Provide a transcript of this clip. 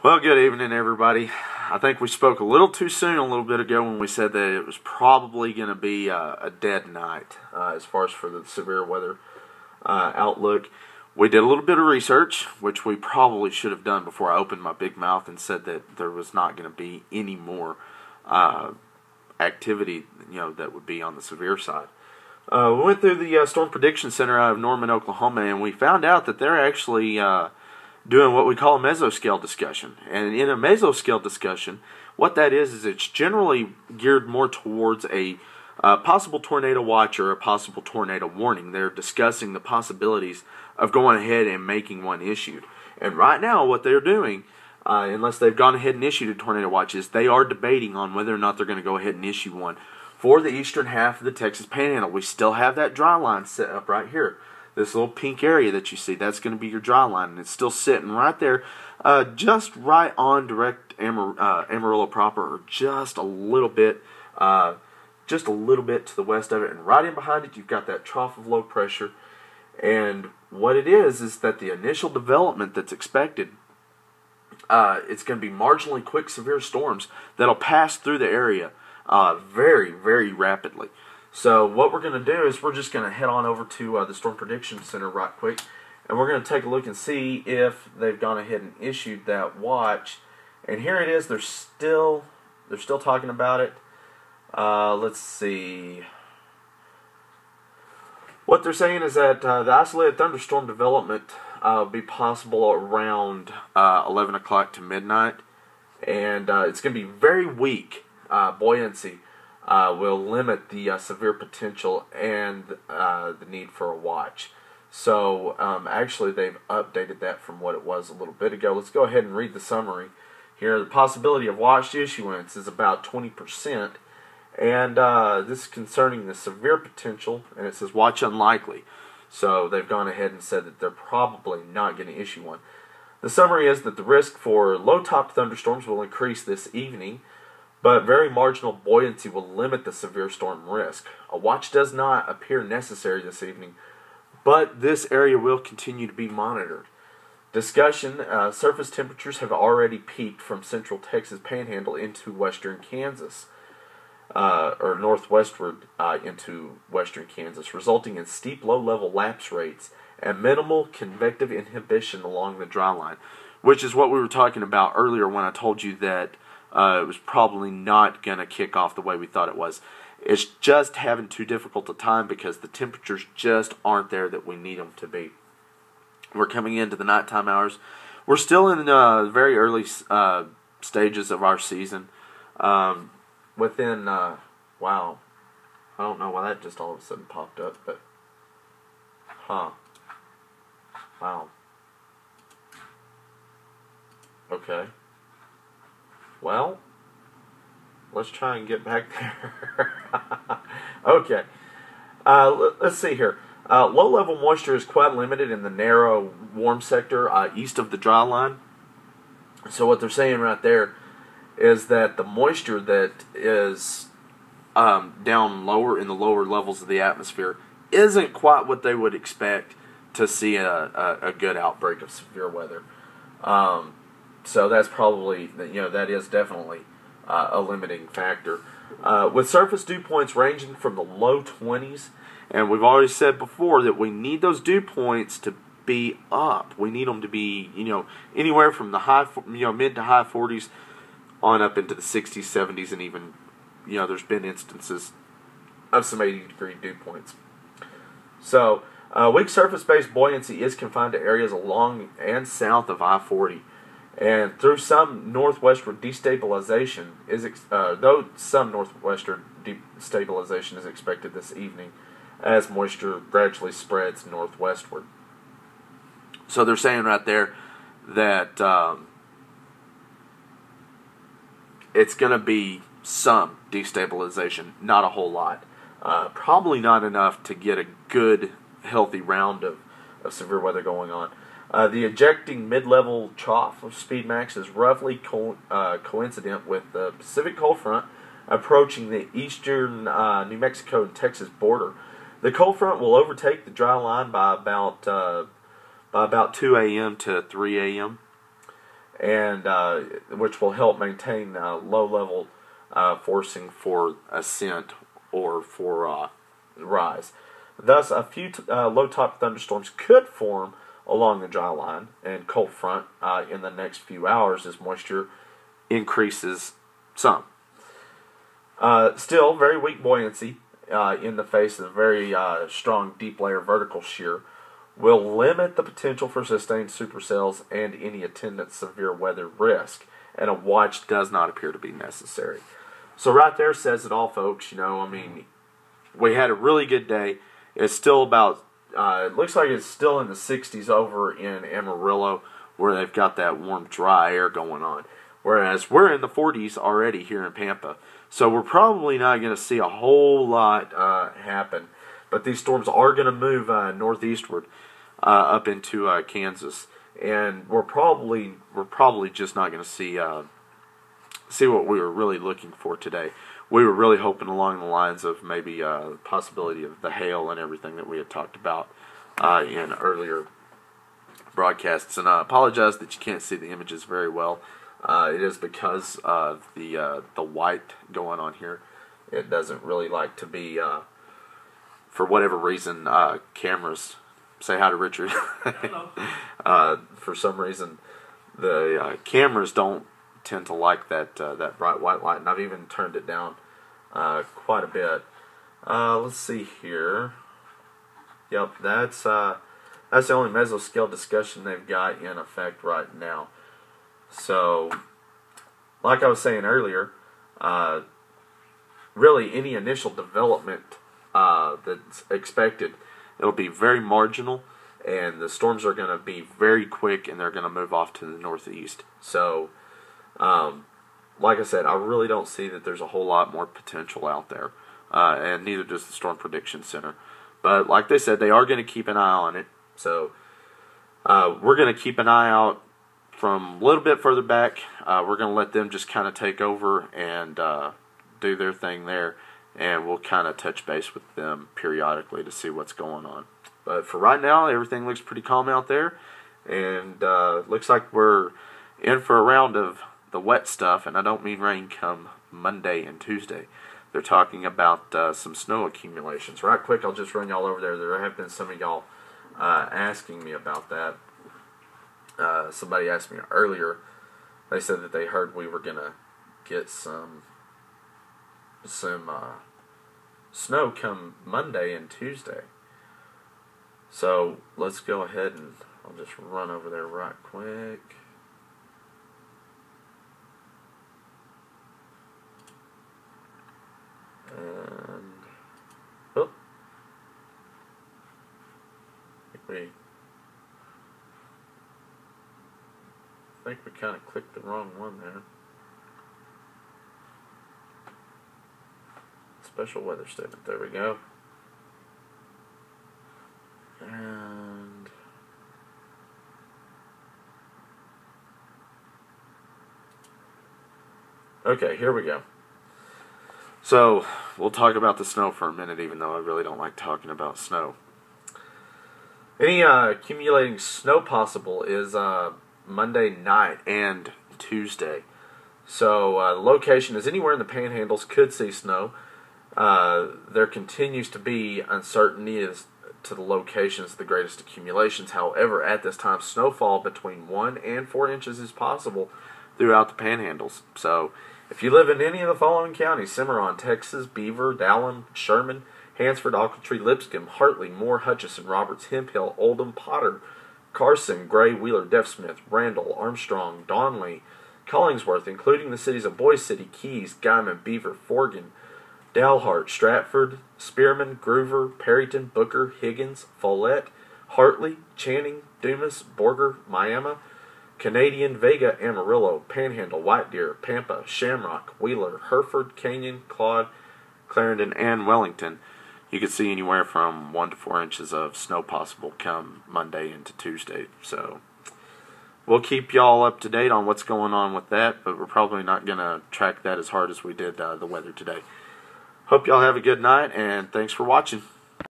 Well, good evening, everybody. I think we spoke a little too soon a little bit ago when we said that it was probably going to be a dead night as far as for the severe weather outlook. We did a little bit of research, which we probably should have done before I opened my big mouth and said that there was not going to be any more activity, that would be on the severe side. We went through the Storm Prediction Center out of Norman, Oklahoma, and we found out that they're actually doing what we call a mesoscale discussion. And in a mesoscale discussion, what that is it's generally geared more towards a possible tornado watch or a possible tornado warning. They're discussing the possibilities of going ahead and making one issued. And right now, what they're doing, unless they've gone ahead and issued a tornado watch, is they are debating on whether or not they're going to go ahead and issue one for the eastern half of the Texas Panhandle. We still have that dry line set up right here. This little pink area that you see, that's going to be your dry line, and it's still sitting right there, just right on direct Amarillo proper, or just a little bit to the west of it. And right in behind it, you've got that trough of low pressure. And what it is that the initial development that's expected, it's going to be marginally quick, severe storms that'll pass through the area very, very rapidly. So what we're going to do is we're just going to head on over to the Storm Prediction Center right quick, and we're going to take a look and see if they've gone ahead and issued that watch. And here it is. They're still talking about it. Let's see. What they're saying is that the isolated thunderstorm development will be possible around 11 o'clock to midnight, and it's going to be very weak buoyancy. Will limit the severe potential and the need for a watch. So actually they've updated that from what it was a little bit ago. Let's go ahead and read the summary here. The possibility of watch issuance is about 20%, and this is concerning the severe potential, and it says watch unlikely. So they've gone ahead and said that they're probably not going to issue one. The summary is that the risk for low-topped thunderstorms will increase this evening, but very marginal buoyancy will limit the severe storm risk. A watch does not appear necessary this evening, but this area will continue to be monitored. Discussion, surface temperatures have already peaked from central Texas Panhandle into western Kansas, or northwestward into western Kansas, resulting in steep low-level lapse rates and minimal convective inhibition along the dry line, which is what we were talking about earlier when I told you that it was probably not going to kick off the way we thought it was. It's just having too difficult a time because the temperatures just aren't there that we need them to be. We're coming into the nighttime hours. We're still in very early stages of our season. Wow, I don't know why that just all of a sudden popped up, but wow. Okay. Well, let's try and get back there. Okay. Let's see here. Low-level moisture is quite limited in the narrow, warm sector east of the dry line. So what they're saying right there is that the moisture that is down lower in the lower levels of the atmosphere isn't quite what they would expect to see a good outbreak of severe weather. So that's probably, that is definitely a limiting factor. With surface dew points ranging from the low 20s, and we've already said before that we need those dew points to be up. We need them to be, anywhere from the mid to high 40s on up into the 60s, 70s, and even, there's been instances of some 80-degree dew points. So, weak surface-based buoyancy is confined to areas along and south of I-40. And through some northwestern destabilization is expected this evening as moisture gradually spreads northwestward. So they're saying right there that it's going to be some destabilization, not a whole lot. Probably not enough to get a good, healthy round of severe weather going on. The ejecting mid-level trough of SpeedMax is roughly coincident with the Pacific cold front approaching the eastern New Mexico and Texas border. The cold front will overtake the dry line by about 2 a.m. to 3 a.m. and which will help maintain low-level forcing for ascent or for rise. Thus, a few low-top thunderstorms could form along the dry line and cold front in the next few hours as moisture increases some. Still, very weak buoyancy in the face of a very strong deep layer vertical shear will limit the potential for sustained supercells and any attendant severe weather risk, and a watch does not appear to be necessary. So right there says it all, folks. We had a really good day. It's still about, it looks like it's still in the 60s over in Amarillo, where they've got that warm, dry air going on. Whereas we're in the 40s already here in Pampa. So we're probably not going to see a whole lot happen. But these storms are going to move northeastward up into Kansas. And we're probably just not going to see what we were really looking for today. We were really hoping along the lines of maybe the possibility of the hail and everything that we had talked about in earlier broadcasts. And I apologize that you can't see the images very well. It is because of the white going on here. It doesn't really like to be, for whatever reason, cameras. Say hi to Richard. For some reason, the cameras don't tend to like that bright white light, and I've even turned it down quite a bit. Let's see here. Yep, that's the only mesoscale discussion they've got in effect right now. So, like I was saying earlier, really any initial development that's expected, it'll be very marginal, and the storms are going to be very quick, and they're going to move off to the northeast. So, like I said, I really don't see that there's a whole lot more potential out there, and neither does the Storm Prediction Center. But like they said, they are going to keep an eye on it. So, we're going to keep an eye out from a little bit further back. We're going to let them just kind of take over and do their thing there, and we'll kind of touch base with them periodically to see what's going on. But for right now, everything looks pretty calm out there, and looks like we're in for a round of the wet stuff, and I don't mean rain come Monday and Tuesday. They're talking about some snow accumulations. Right quick, I'll just run y'all over there. There have been some of y'all asking me about that. Somebody asked me earlier, they said that they heard we were going to get some snow come Monday and Tuesday. So let's go ahead and I'll just run over there right quick. And oh, I think we kind of clicked the wrong one there. Special weather statement. There we go. And okay, here we go. So we'll talk about the snow for a minute, even though I really don't like talking about snow. Any accumulating snow possible is Monday night and Tuesday. So the location is anywhere in the panhandles could see snow. There continues to be uncertainty as to the locations of the greatest accumulations. However, at this time, snowfall between 1 and 4 inches is possible throughout the panhandles. So if you live in any of the following counties: Cimarron, Texas, Beaver, Dallin, Sherman, Hansford, Ochiltree, Lipscomb, Hartley, Moore, Hutchinson, Roberts, Hemphill, Oldham, Potter, Carson, Gray, Wheeler, Deaf Smith, Randall, Armstrong, Donley, Collingsworth, including the cities of Boise City, Keys, Guyman, Beaver, Forgan, Dalhart, Stratford, Spearman, Groover, Perryton, Booker, Higgins, Follett, Hartley, Channing, Dumas, Borger, Miami, Canadian, Vega, Amarillo, Panhandle, White Deer, Pampa, Shamrock, Wheeler, Hereford, Canyon, Claude, Clarendon, and Wellington. You could see anywhere from 1 to 4 inches of snow possible come Monday into Tuesday. So we'll keep y'all up to date on what's going on with that, but we're probably not going to track that as hard as we did the weather today. Hope y'all have a good night, and thanks for watching.